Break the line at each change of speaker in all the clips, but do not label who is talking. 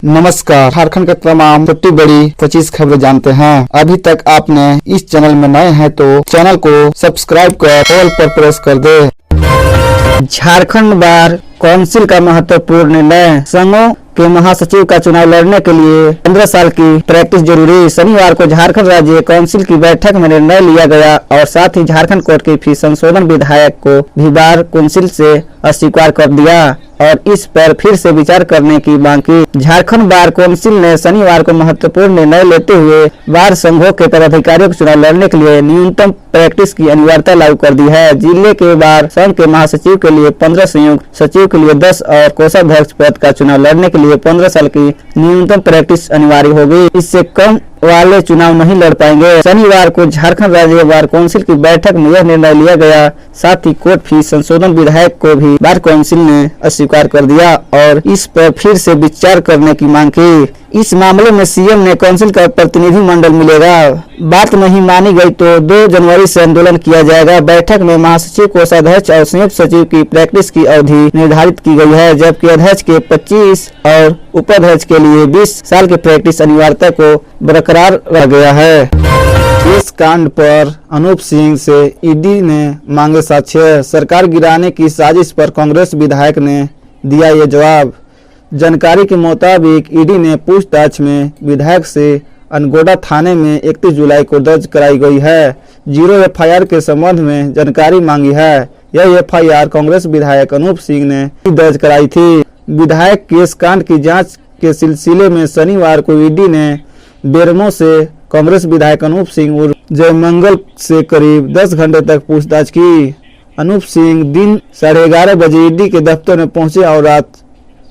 नमस्कार। झारखंड के तमाम छोटी बड़ी 25 खबरें जानते हैं। अभी तक आपने इस चैनल में नए हैं तो चैनल को सब्सक्राइब कर ऑल पर प्रेस कर दे। झारखंड बार काउंसिल का महत्वपूर्ण निर्णय। संघों के महासचिव का चुनाव लड़ने के लिए 15 साल की प्रैक्टिस जरूरी। शनिवार को झारखंड राज्य काउंसिल की बैठक में निर्णय लिया गया और साथ ही झारखंड कोर्ट की फीस संशोधन विधायक को भी बार काउंसिल से अस्वीकार कर दिया और इस पर फिर से विचार करने की मांग की। झारखंड बार काउंसिल ने शनिवार को महत्वपूर्ण निर्णय लेते हुए बार संघों के पदाधिकारियों को चुनाव लड़ने के लिए न्यूनतम प्रैक्टिस की अनिवार्यता लागू कर दी है। जिले के बार संघ के महासचिव के लिए 15, संयुक्त सचिव के लिए 10 और कोषाध्यक्ष पद का चुनाव लड़ने के लिए 15 साल की न्यूनतम प्रैक्टिस अनिवार्य होगी। इससे कम वाले चुनाव नहीं लड़ पाएंगे। शनिवार को झारखंड राज्य बार काउंसिल की बैठक में यह निर्णय लिया गया। साथ ही कोर्ट फीस संशोधन विधायक को भी बार काउंसिल ने अस्वीकार कर दिया और इस पर फिर से विचार करने की मांग की। इस मामले में सीएम ने काउंसिल का प्रतिनिधि मंडल मिलेगा। बात नहीं मानी गई तो 2 जनवरी से आंदोलन किया जाएगा। बैठक में महासचिव, कोषाध्यक्ष और संयुक्त सचिव की प्रैक्टिस की अवधि निर्धारित की गई है, जबकि अध्यक्ष के 25 और उपाध्यक्ष के लिए 20 साल की प्रैक्टिस अनिवार्यता को बरकरार रखा गया है। इस कांड पर अनूप सिंह से ईडी ने मांगे साक्ष्य। सरकार गिराने की साजिश पर कांग्रेस विधायक ने दिया ये जवाब। जानकारी के मुताबिक ईडी ने पूछताछ में विधायक से अनगोड़ा थाने में 31 जुलाई को दर्ज कराई गई है। 0 एफआईआर के संबंध में जानकारी मांगी है। यह एफआईआर कांग्रेस विधायक अनूप सिंह ने दर्ज कराई थी। विधायक केस कांड की जांच के सिलसिले में शनिवार को ईडी ने बेरमो से कांग्रेस विधायक अनूप सिंह और जयमंगल से करीब 10 घंटे तक पूछताछ की। अनूप सिंह दिन 11:30 बजे ईडी के दफ्तर में पहुंचे और रात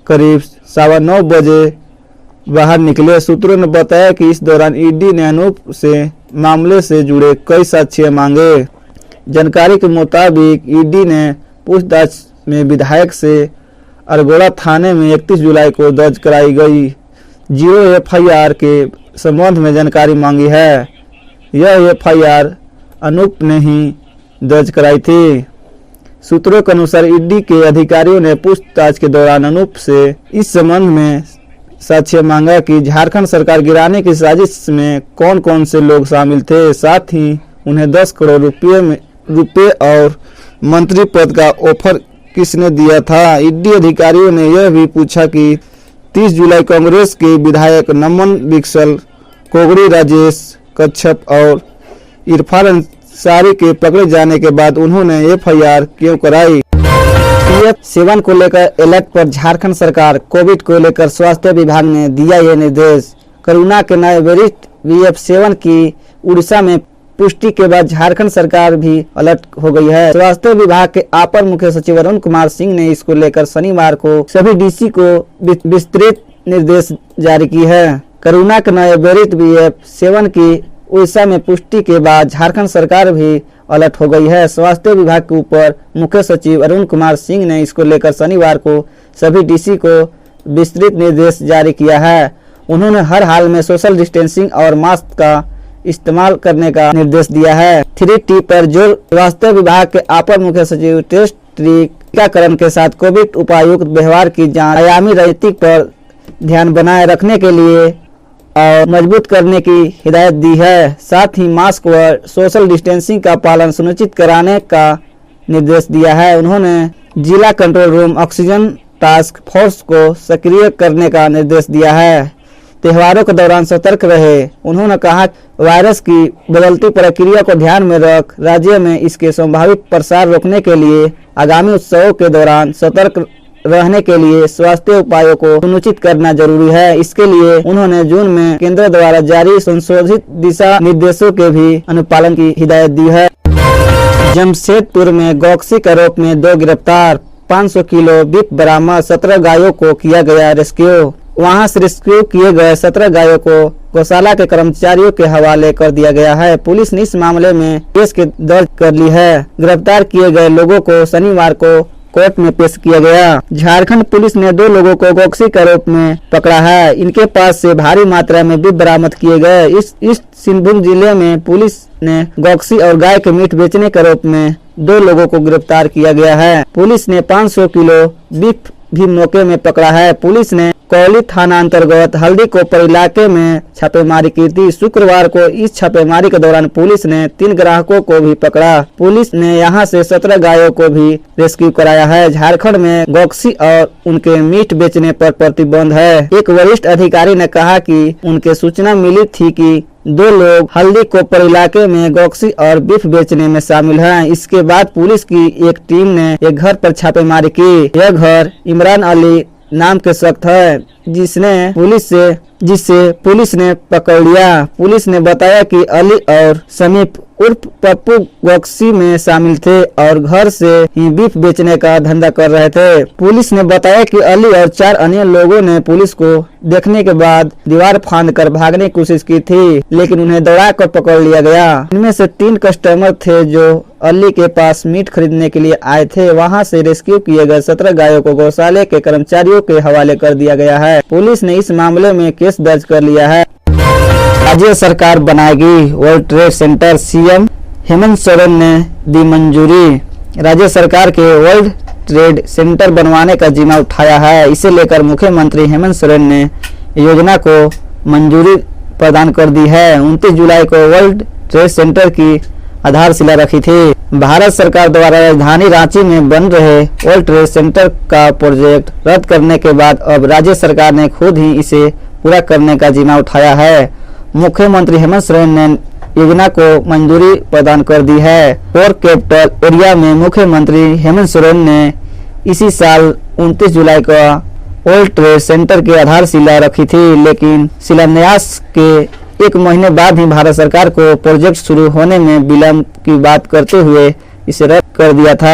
करीब 9:15 बजे बाहर निकले। सूत्रों ने बताया कि इस दौरान ईडी ने अनूप से मामले से जुड़े कई साक्ष्य मांगे। जानकारी के मुताबिक ईडी ने पूछताछ में विधायक से अरगोड़ा थाने में 31 जुलाई को दर्ज कराई गई 0 एफआईआर के संबंध में जानकारी मांगी है। यह एफआईआर अनूप ने ही दर्ज कराई थी। सूत्रों के अनुसार ईडी के अधिकारियों ने पूछताछ के दौरान अनूप से इस संबंध में साक्ष्य मांगा कि झारखंड सरकार गिराने की साजिश में कौन कौन से लोग शामिल थे, साथ ही उन्हें 10 करोड़ रुपए और मंत्री पद का ऑफर किसने दिया था। ईडी अधिकारियों ने यह भी पूछा कि 30 जुलाई कांग्रेस के विधायक नमन बिक्सल, कोगड़ी राजेश कच्छप और इरफान अंसारी के पकड़े जाने के बाद उन्होंने एफआईआर क्यों कराई। PF7 को लेकर अलर्ट पर झारखंड सरकार। कोविड को लेकर स्वास्थ्य विभाग ने दिया ये निर्देश। कोरोना के नए वेरिएंट PF7 की उड़ीसा में पुष्टि के बाद झारखंड सरकार भी अलर्ट हो गई है। स्वास्थ्य विभाग के अपर मुख्य सचिव अरुण कुमार सिंह ने इसको लेकर शनिवार को सभी डीसी को विस्तृत निर्देश जारी की है। कोरोना के नए वेरिएंट PF7 की उड़ीसा में पुष्टि के बाद झारखंड सरकार भी अलर्ट हो गई है। स्वास्थ्य विभाग के ऊपर मुख्य सचिव अरुण कुमार सिंह ने इसको लेकर शनिवार को सभी डीसी को विस्तृत निर्देश जारी किया है। उन्होंने हर हाल में सोशल डिस्टेंसिंग और मास्क का इस्तेमाल करने का निर्देश दिया है। 3T पर जोर। स्वास्थ्य विभाग के अपर मुख्य सचिव टेस्ट, टीकाकरण के साथ कोविड उपायुक्त व्यवहार की जांच, आयामी रणनीति पर ध्यान बनाए रखने के लिए और मजबूत करने की हिदायत दी है। साथ ही मास्क व सोशल डिस्टेंसिंग का पालन सुनिश्चित कराने का निर्देश दिया है। उन्होंने जिला control room oxygen task force को सक्रिय करने का निर्देश दिया है। त्योहारों के दौरान सतर्क रहे। उन्होंने कहा वायरस की बदलती प्रक्रिया को ध्यान में रख राज्य में इसके संभावित प्रसार रोकने के लिए आगामी उत्सवों के दौरान सतर्क रहने के लिए स्वास्थ्य उपायों को सुनिश्चित करना जरूरी है। इसके लिए उन्होंने जून में केंद्र द्वारा जारी संशोधित दिशा निर्देशों के भी अनुपालन की हिदायत दी है। जमशेदपुर में गौकसी के आरोप में 2 गिरफ्तार। 500 किलो बीफ बरामद। 17 गायों को किया गया रेस्क्यू। वहां से रेस्क्यू किए गए 17 गायों को गौशाला के कर्मचारियों के हवाले कर दिया गया है। पुलिस ने इस मामले में केस दर्ज कर ली है। गिरफ्तार किए गए लोगों को शनिवार को कोर्ट में पेश किया गया। झारखंड पुलिस ने 2 लोगों को गौकसी के आरोप में पकड़ा है। इनके पास से भारी मात्रा में बीफ बरामद किए गए। इस सिंहभूम जिले में पुलिस ने गौकसी और गाय के मीट बेचने के आरोप में 2 लोगों को गिरफ्तार किया गया है। पुलिस ने 500 किलो बीफ भी मौके में पकड़ा है। पुलिस ने कौली थाना अंतर्गत हल्दी कोपर इलाके में छापेमारी की थी। शुक्रवार को इस छापेमारी के दौरान पुलिस ने 3 ग्राहकों को भी पकड़ा। पुलिस ने यहां से 17 गायों को भी रेस्क्यू कराया है। झारखंड में गौकसी और उनके मीट बेचने पर प्रतिबंध है। एक वरिष्ठ अधिकारी ने कहा कि उनके सूचना मिली थी कि 2 लोग हल्दी कोपर इलाके में गौकसी और बीफ बेचने में शामिल हैं। इसके बाद पुलिस की एक टीम ने एक घर पर छापेमारी की। यह घर इमरान अली नाम के शख्स है जिसे पुलिस ने पकड़ लिया। पुलिस ने बताया कि अली और समीप उर्फ पप्पू गौकसी में शामिल थे और घर से ही बीफ बेचने का धंधा कर रहे थे। पुलिस ने बताया कि अली और 4 अन्य लोगों ने पुलिस को देखने के बाद दीवार फांदकर भागने की कोशिश की थी, लेकिन उन्हें दौड़ाकर पकड़ लिया गया। इनमें से 3 कस्टमर थे जो अली के पास मीट खरीदने के लिए आए थे। वहां से रेस्क्यू किए गए 17 गायों को गौशाले के कर्मचारियों के हवाले कर दिया गया है। पुलिस ने इस मामले में केस दर्ज कर लिया है। राज्य सरकार बनाएगी world trade centre, CM Hemant Soren ने दी मंजूरी। राज्य सरकार के वर्ल्ड ट्रेड सेंटर बनवाने का जिम्मा उठाया है। इसे लेकर मुख्यमंत्री हेमंत सोरेन ने योजना को मंजूरी प्रदान कर दी है। 29 जुलाई को वर्ल्ड ट्रेड सेंटर की आधारशिला रखी थी। भारत सरकार द्वारा राजधानी रांची में बन रहे वर्ल्ड ट्रेड सेंटर का प्रोजेक्ट रद्द करने के बाद अब राज्य सरकार ने खुद ही इसे पूरा करने का जिम्मा उठाया है। मुख्यमंत्री हेमंत सोरेन ने योजना को मंजूरी प्रदान कर दी है। कोर कैपिटल एरिया में मुख्यमंत्री हेमंत सोरेन ने इसी साल 29 जुलाई को वर्ल्ड ट्रेड सेंटर की आधारशिला रखी थी, लेकिन शिलान्यास के 1 महीने बाद ही भारत सरकार को प्रोजेक्ट शुरू होने में विलंब की बात करते हुए इसे रद्द कर दिया था।